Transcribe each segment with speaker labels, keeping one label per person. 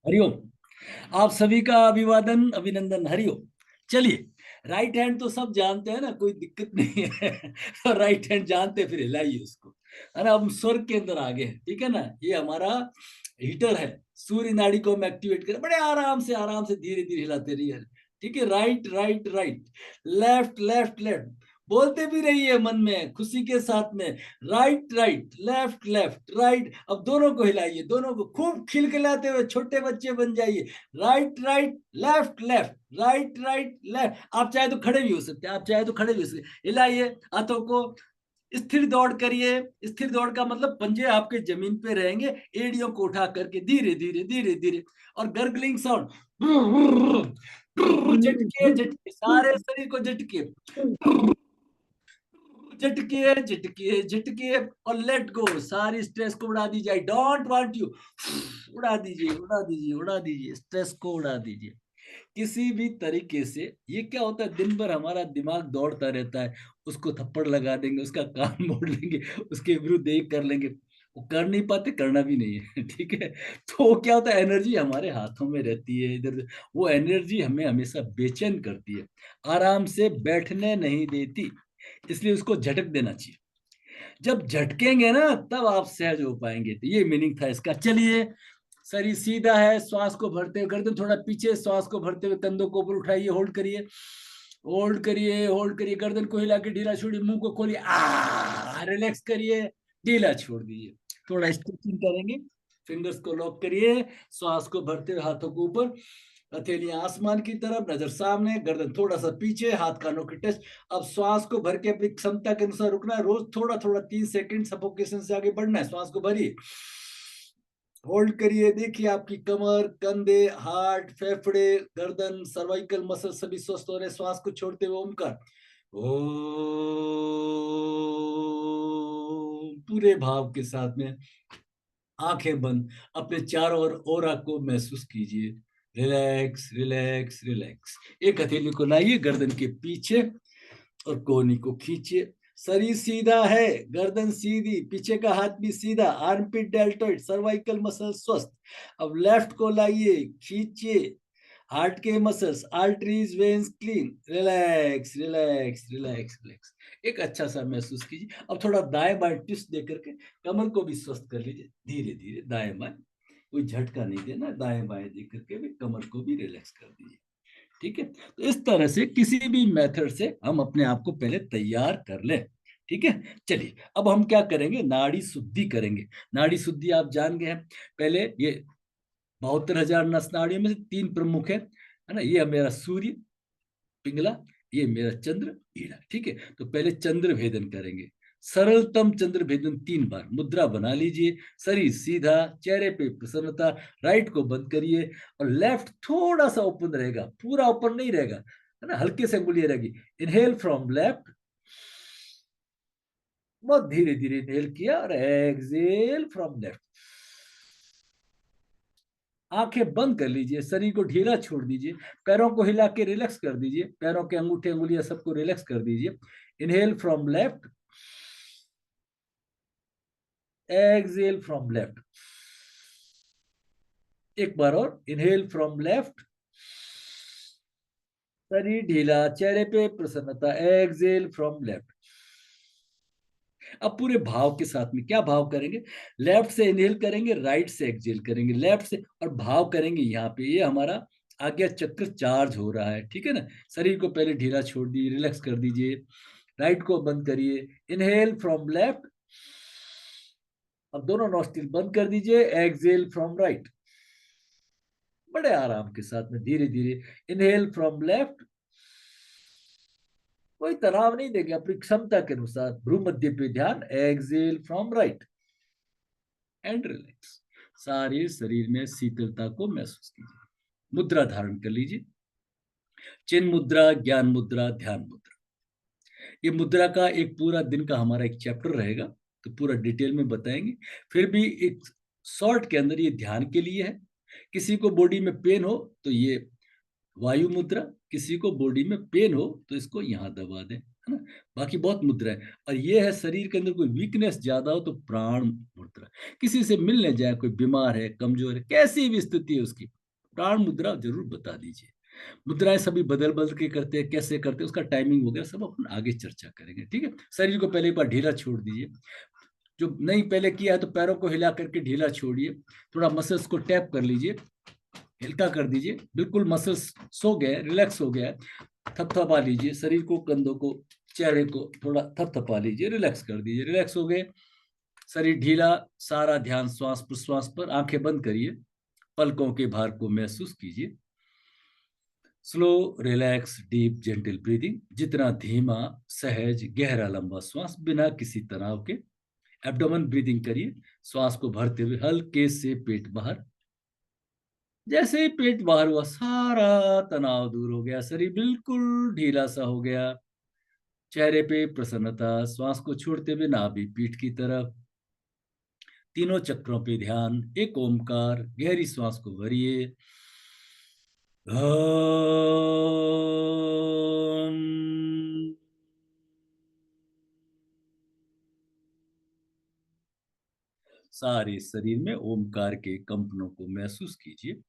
Speaker 1: हरिओम। आप सभी का अभिवादन अभिनंदन। हरिओम। चलिए, राइट हैंड तो सब जानते हैं ना, कोई दिक्कत नहीं है। तो राइट हैंड जानते, फिर हिलाइए उसको, है ना। हम स्वर्ग के अंदर आ गए हैं, ठीक है ना। ये हमारा हीटर है। सूर्य नाड़ी को हम एक्टिवेट करें, बड़े आराम से धीरे धीरे हिलाते रहिए। ठीक है, right right right, left left left, बोलते भी रहिए मन में खुशी के साथ में। Right right left left right. अब दोनों को हिलाइए, दोनों को खूब खिलखिलाते हुए छोटे बच्चे बन जाइए। Right right left left, right right left. आप चाहे तो खड़े भी हो सकते हैं, आप चाहे तो खड़े भी हो सकते हैं। हिलाइए हाथों को, स्थिर दौड़ करिए। स्थिर दौड़ का मतलब पंजे आपके जमीन पे रहेंगे, एड़ियों को उठा करके धीरे धीरे धीरे धीरे। और गर्गलिंग साउंड, झटके झटके, सारे शरीर को झटके, झटके झटके झटके। और लेट गो, सारी स्ट्रेस को उड़ा दीजिए। आई डोंट वांट यू, उड़ा दीजिए उड़ा दीजिए उड़ा दीजिए, स्ट्रेस को उड़ा दीजिए किसी भी तरीके से। ये क्या होता है, दिन भर हमारा दिमाग दौड़ता रहता है। उसको थप्पड़ लगा देंगे, उसका कान मोड़ लेंगे, उसके विरुद्ध एक कर लेंगे। वो कर नहीं पाते, करना भी नहीं है। ठीक है। तो वो क्या होता है, एनर्जी हमारे हाथों में रहती है इधर। वो एनर्जी हमें हमेशा बेचैन करती है, आराम से बैठने नहीं देती। इसलिए उसको झटक देना चाहिए। जब झटकेंगे ना, तब आप सहज हो पाएंगे। तो ये मीनिंग था इसका। चलिए, शरीर सीधा है, श्वास को भरते हुए गर्दन थोड़ा पीछे, श्वास को भरते हुए कंधों को ऊपर उठाइए, होल्ड करिए, होल्ड करिए, होल्ड करिए। गर्दन को हिला के ढीला छोड़िए, मुंह को खोलिए, रिलैक्स करिए, ढीला छोड़ दीजिए। थोड़ा स्ट्रेचिंग करेंगे, फिंगर्स को लॉक करिए, श्वास को भरते हुए हाथों को ऊपर, हथेलियां आसमान की तरफ, नजर सामने, गर्दन थोड़ा सा पीछे, हाथ कानों की टच। अब श्वास को भर के अपनी क्षमता के अनुसार रुकना है। रोज थोड़ा थोड़ा 3 सेकंड सफोकेशन से आगे बढ़ना है। श्वास को भरिए, होल्ड करिए। देखिए आपकी कमर, कंधे, हार्ट, फेफड़े, गर्दन, सर्वाइकल मसल सभी स्वस्थ हो रहे। श्वास को छोड़ते हुए ओमकार, ओ, पूरे भाव के साथ में आंखें बंद, अपने चारों ओर ऑरा को महसूस कीजिए। Relax relax relax. एक हथेली को लाइए गर्दन के पीछे और कोहनी को खींचिए। शरीर सीधा है, गर्दन सीधी, पीछे का हाथ भी सीधा, आर्मपिट डेल्टोइड, सर्वाइकल मसल स्वस्थ। अब लेफ्ट को लाइए, खींचिए, हार्ट के muscles, arteries, veins clean. Relax relax relax relax. एक अच्छा सा महसूस कीजिए। अब थोड़ा दाएं बाएं ट्विस्ट दे करके कमर को भी स्वस्थ कर लीजिए। धीरे धीरे दाएं बाएं, कोई झटका नहीं देना, दाएं बाएं दे करके भी कमर को भी रिलैक्स कर दीजिए। ठीक है। तो इस तरह से किसी भी मेथड से हम अपने आप को पहले तैयार कर लें। ठीक है। चलिए, अब हम क्या करेंगे, नाड़ी शुद्धि करेंगे। नाड़ी शुद्धि आप जान गए हैं। पहले ये 72,000 नस नाड़ियों में से 3 प्रमुख है ना। ये है मेरा सूर्य, पिंगला, ये मेरा चंद्र, ईड़ा। ठीक है। तो पहले चंद्र भेदन करेंगे। सरलतम चंद्र भेदन 3 बार। मुद्रा बना लीजिए, शरीर सीधा, चेहरे पे प्रसन्नता। राइट को बंद करिए और लेफ्ट थोड़ा सा ओपन रहेगा, पूरा ओपन नहीं रहेगा, है ना, हल्के से अंगुलियां रहेगी। इनहेल फ्रॉम लेफ्ट, बहुत धीरे धीरे इनहेल किया और एक्सहेल फ्रॉम लेफ्ट। आंखें बंद कर लीजिए, शरीर को ढीला छोड़ दीजिए, पैरों को हिला के रिलैक्स कर दीजिए, पैरों के अंगूठे अंगुलियां सबको रिलैक्स कर दीजिए। Inhale from left, exhale from left. एक बार और, इनहेल फ्रॉम लेफ्ट, शरीर ढीला, चेहरे पे प्रसन्नता, एक्सहेल फ्रॉम लेफ्ट। अब पूरे भाव के साथ में क्या भाव करेंगे, लेफ्ट से इनहेल करेंगे, राइट से एक्सहेल करेंगे, लेफ्ट से, और भाव करेंगे यहाँ पे, ये हमारा आज्ञा चक्र चार्ज हो रहा है। ठीक है ना। शरीर को पहले ढीला छोड़ दीजिए, रिलैक्स कर दीजिए, राइट को बंद करिए। इनहेल फ्रॉम लेफ्ट, अब दोनों नॉस्ट्रिल बंद कर दीजिए, एक्सहेल फ्रॉम राइट। बड़े आराम के साथ में धीरे धीरे इनहेल फ्रॉम लेफ्ट, कोई तनाव नहीं देंगे, अपनी क्षमता के अनुसार भ्रू मध्य पे ध्यान, exhale from right and relax. सारे शरीर में शीतलता को महसूस कीजिए। मुद्रा धारण कर लीजिए, चिन्ह मुद्रा, ज्ञान मुद्रा, ध्यान मुद्रा। ये मुद्रा का एक पूरा दिन का हमारा एक चैप्टर रहेगा, तो पूरा डिटेल में बताएंगे। फिर भी एक शॉर्ट के अंदर ये ध्यान के लिए है। किसी को बॉडी में पेन हो तो ये वायु मुद्रा, किसी को बॉडी में पेन हो तो इसको यहाँ दबा दें, है ना। बाकी बहुत मुद्रा है, और ये है शरीर के अंदर कोई वीकनेस ज्यादा हो तो प्राण मुद्रा। किसी से मिलने जाए, कोई बीमार है, कमजोर है, कैसी भी स्थिति है उसकी, प्राण मुद्रा जरूर बता दीजिए। मुद्राएं सभी बदल बदल के करते हैं, कैसे करते हैं, उसका टाइमिंग वगैरह सब अपन आगे चर्चा करेंगे, ठीक है। शरीर को पहले एक बार ढीला छोड़ दीजिए, जो नहीं पहले किया है तो पैरों को हिला करके ढीला छोड़िए, थोड़ा मसल्स को टैप कर लीजिए, हल्का कर दीजिए, बिल्कुल मसल्स सो गए, रिलैक्स हो गया है। थपथपा लीजिए शरीर को, कंधों को, चेहरे को थोड़ा थपथपा लीजिए, रिलैक्स कर दीजिए, रिलैक्स हो गए, शरीर ढीला, सारा ध्यान श्वास प्रश्वास पर, आंखें बंद करिए, पलकों के भार को महसूस कीजिए। Slow, relax, deep, gentle breathing, जितना धीमा, सहज, गहरा, लंबा श्वास बिना किसी तनाव के। एब्डोमेन ब्रीदिंग करिए, श्वास को भरते हुए हल्के से पेट बाहर। जैसे ही पेट बाहर हुआ, सारा तनाव दूर हो गया, शरीर बिल्कुल ढीला सा हो गया, चेहरे पे प्रसन्नता, श्वास को छोड़ते हुए नाभि पीठ की तरफ, तीनों चक्रों पे ध्यान, एक ओमकार, गहरी श्वास को भरिए। सारे शरीर में ओमकार के कंपनों को महसूस कीजिए,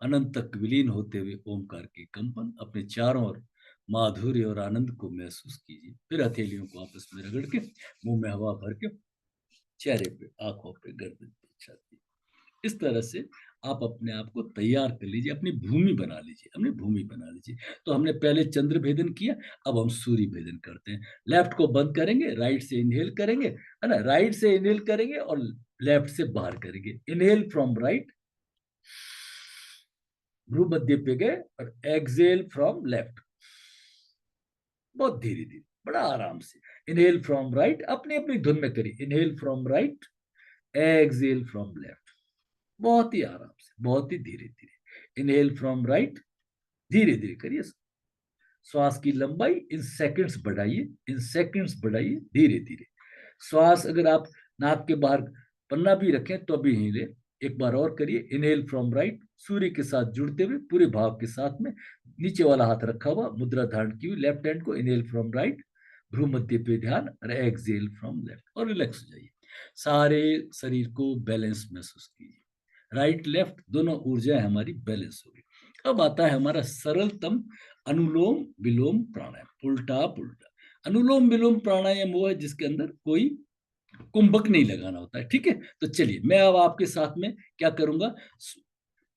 Speaker 1: अनंत तक विलीन होते हुए ओमकार के कंपन अपने चारों ओर माधुर्य और आनंद को महसूस कीजिए। फिर हथेलियों को आपस में रगड़ के, मुंह में हवा भर के, चेहरे पे, आंखों पे, गर्दन पे, छाती, इस तरह से आप अपने आप को तैयार कर लीजिए, अपनी भूमि बना लीजिए, अपनी भूमि बना लीजिए। तो हमने पहले चंद्र भेदन किया, अब हम सूर्य भेदन करते हैं। लेफ्ट को बंद करेंगे, राइट से इनहेल करेंगे, है ना, राइट से इनहेल करेंगे और लेफ्ट से बाहर करेंगे। इनहेल फ्रॉम राइट, भ्रू मध्य पे गए, और एक्सेल फ्रॉम लेफ्ट, बहुत धीरे धीरे, बड़ा आराम से। इनहेल फ्रॉम राइट, अपनी अपनी धुन में करिए, inhale from right, exhale from left, बहुत ही आराम से, बहुत ही धीरे धीरे। इनहेल फ्रॉम राइट, धीरे धीरे करिए, श्वास की लंबाई इन सेकंड्स बढ़ाइए, इन सेकंड्स बढ़ाइए, धीरे धीरे। श्वास अगर आप नाक के बाहर पन्ना भी रखें तो भी हिले। एक बार और करिए, इनहेल फ्रॉम राइट, सूर्य के साथ जुड़ते हुए पूरे भाव के साथ में, नीचे वाला हाथ रखा हुआ, मुद्रा धारण की हुई, लेफ्ट हैंड को, इनहेल फ्रॉम राइट, भ्रू मध्य पे ध्यान, और एक्सेल फ्रॉम लेफ्ट, और रिलैक्स हो जाइए। सारे शरीर को बैलेंस महसूस कीजिए, राइट लेफ्ट दोनों ऊर्जाएं हमारी बैलेंस होगी। अब आता है हमारा सरलतम अनुलोम विलोम प्राणायाम, उल्टा पुल्टा। अनुलोम विलोम प्राणायाम वो है जिसके अंदर कोई कुंभक नहीं लगाना होता है, ठीक है। तो चलिए मैं अब आपके साथ में क्या करूंगा,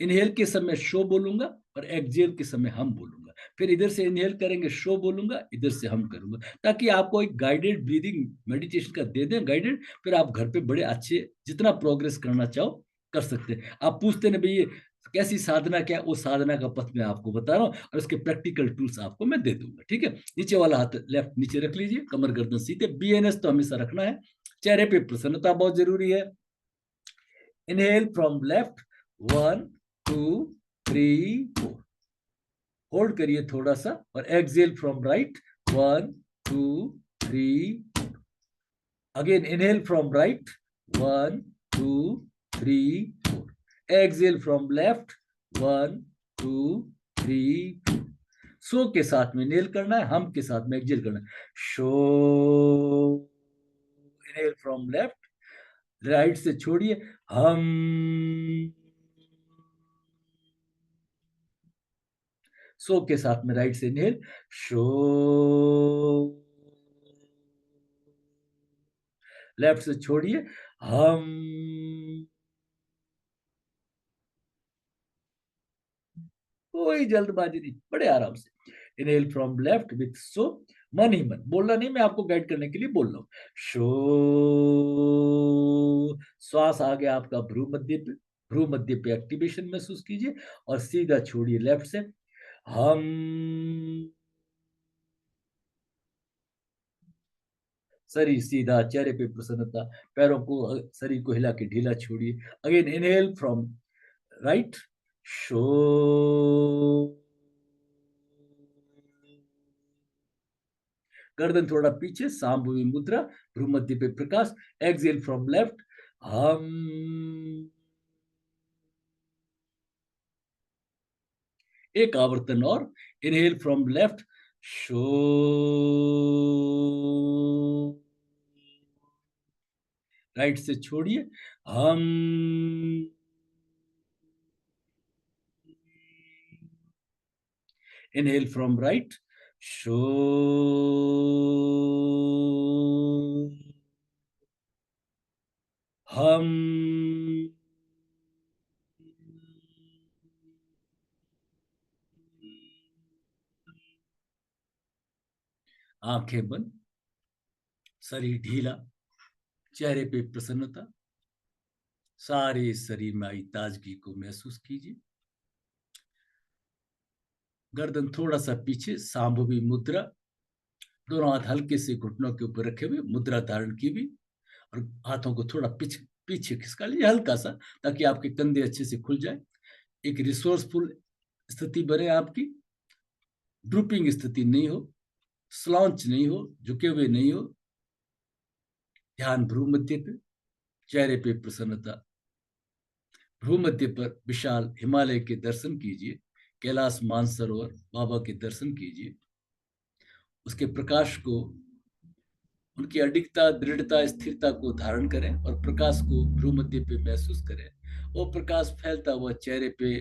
Speaker 1: इनहेल के समय शो बोलूंगा और एक्सहेल के समय हम बोलूंगा, फिर इधर से इनहेल करेंगे, शो बोलूंगा, इधर से हम करूंगा, ताकि आपको एक गाइडेड ब्रीदिंग मेडिटेशन का दे दें, गाइडेड। फिर आप घर पे बड़े अच्छे, जितना प्रोग्रेस करना चाहो कर सकते हैं। आप पूछते ना भैया कैसी साधना, क्या, वो साधना का पथ मैं आपको बता रहा हूँ, और उसके प्रैक्टिकल टूल्स आपको मैं दे दूंगा, ठीक है। नीचे वाला हाथ लेफ्ट नीचे रख लीजिए, कमर गर्दन सीधे, बीएनएस तो हमेशा रखना है, चेहरे पे प्रसन्नता बहुत जरूरी है। इनहेल फ्रॉम लेफ्ट, 1 2 3 4, होल्ड करिए थोड़ा सा, और exhale from right, 1 2 3, again inhale from right, 1 2 3, exhale from left, 1 2 3। सो के साथ में इनहेल करना है, हम के साथ में एक्सहेल करना है। Show, inhale from left, right से छोड़िए, हम। सो के साथ में राइट से इनहेल, शो, लेफ्ट से छोड़िए, हम। कोई जल्दबाजी नहीं, बड़े आराम से। Inhale from left with so, मन ही मन, बोलना नहीं, मैं आपको गाइड करने के लिए बोल रहा हूं। शो, श्वास आ गया आपका भ्रू मध्य पे, भ्रू मध्य पे एक्टिवेशन महसूस कीजिए, और सीधा छोड़िए लेफ्ट से, हम। शरीर सीधा, चेहरे पे प्रसन्नता, पैरों को, शरीर को हिला के ढीला छोड़िए। Again inhale from right, show, गर्दन थोड़ा पीछे, सांभवी मुद्रा, भ्रू मध्य पे प्रकाश। एक्सहेल फ्रॉम लेफ्ट, हम। एक आवर्तन और, inhale from left, show, right से छोड़िए, हम, इनहेल फ्रॉम राइट, शो, हम, आंखें बंद, शरीर ढीला, चेहरे पे प्रसन्नता, सारे शरीर में आई ताजगी को महसूस कीजिए। गर्दन थोड़ा सा पीछे, सांभवी मुद्रा, दोनों हाथ हल्के से घुटनों के ऊपर रखे हुए मुद्रा धारण की हुई, और हाथों को थोड़ा पीछे खिसका लीजिए हल्का सा, ताकि आपके कंधे अच्छे से खुल जाए। एक रिसोर्सफुल स्थिति बने आपकी, ड्रूपिंग स्थिति नहीं हो, स्लॉन्च नहीं हो, झुके हुए नहीं हो। ध्यान भ्रू मध्य पे, चेहरे पे प्रसन्नता, भ्रू मध्य पर विशाल हिमालय के दर्शन कीजिए, कैलाश मानसरोवर बाबा के दर्शन कीजिए। उसके प्रकाश को, उनकी अडिगता, दृढ़ता, स्थिरता को धारण करें और प्रकाश को भ्रू मध्य पे महसूस करें। वो प्रकाश फैलता हुआ चेहरे पे,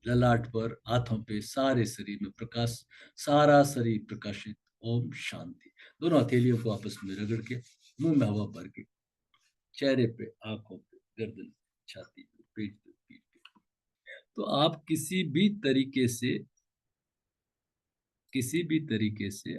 Speaker 1: ललाट पर, हाथों पे, सारे शरीर में प्रकाश, सारा शरीर प्रकाशित। ओम शांति। दोनों हथेलियों को आपस में रगड़ के, मुंह में हवा भर के, चेहरे पे, आंखों पे, गर्दन, छाती पे, पेट पे, पीठ पे। तो आप किसी भी तरीके से